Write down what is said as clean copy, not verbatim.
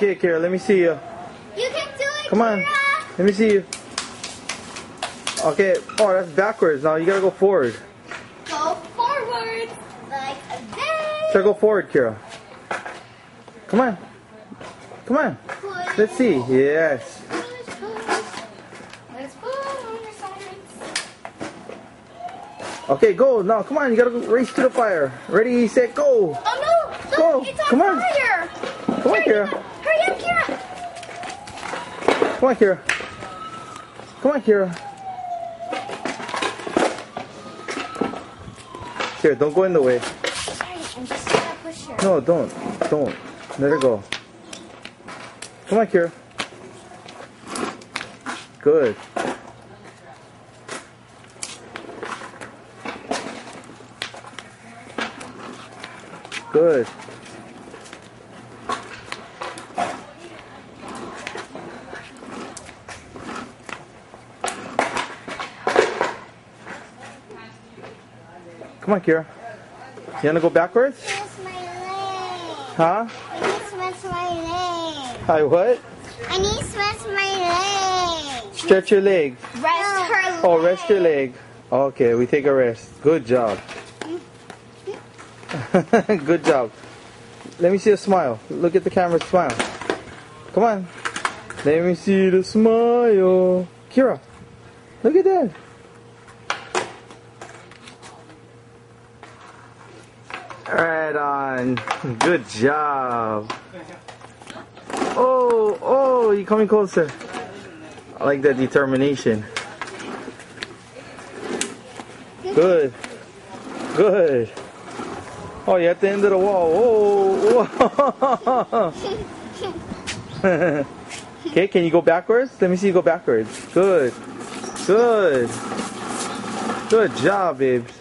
Okay, Kira, let me see you. You can do it, Come on. Kira. Let me see you. Okay. Oh, that's backwards. Now you gotta go forward. Go forward like this. Try to go forward, Kira. Come on. Come on. Let's see. Yes. Let's put on your sides. Okay, go. Now, come on. You gotta go race to the fire. Ready, set, go. Oh no! Look, Go. it's on Come on. fire! Come on, Kira. Hurry up, Kira! Come on, Kira. Come on, Kira. Here, don't go in the way. Sorry, I'm just gonna push her. No, don't. Don't. Let her go. Come on, Kira. Good. Good. Come on, Kira. You wanna go backwards? That's my leg. Huh? I need to stretch my leg. Hi, what? I need to stretch my leg. Stretch your leg. Rest her leg. Oh, rest your leg. Okay, we take a rest. Good job. Good job. Let me see a smile. Look at the camera, smile. Come on. Let me see the smile. Kira, look at that. Right on. Good job. Oh, you're coming closer. I like that determination. Good. Good. Oh, you're at the end of the wall. Oh. Okay, can you go backwards? Let me see you go backwards. Good. Good. Good job, babes.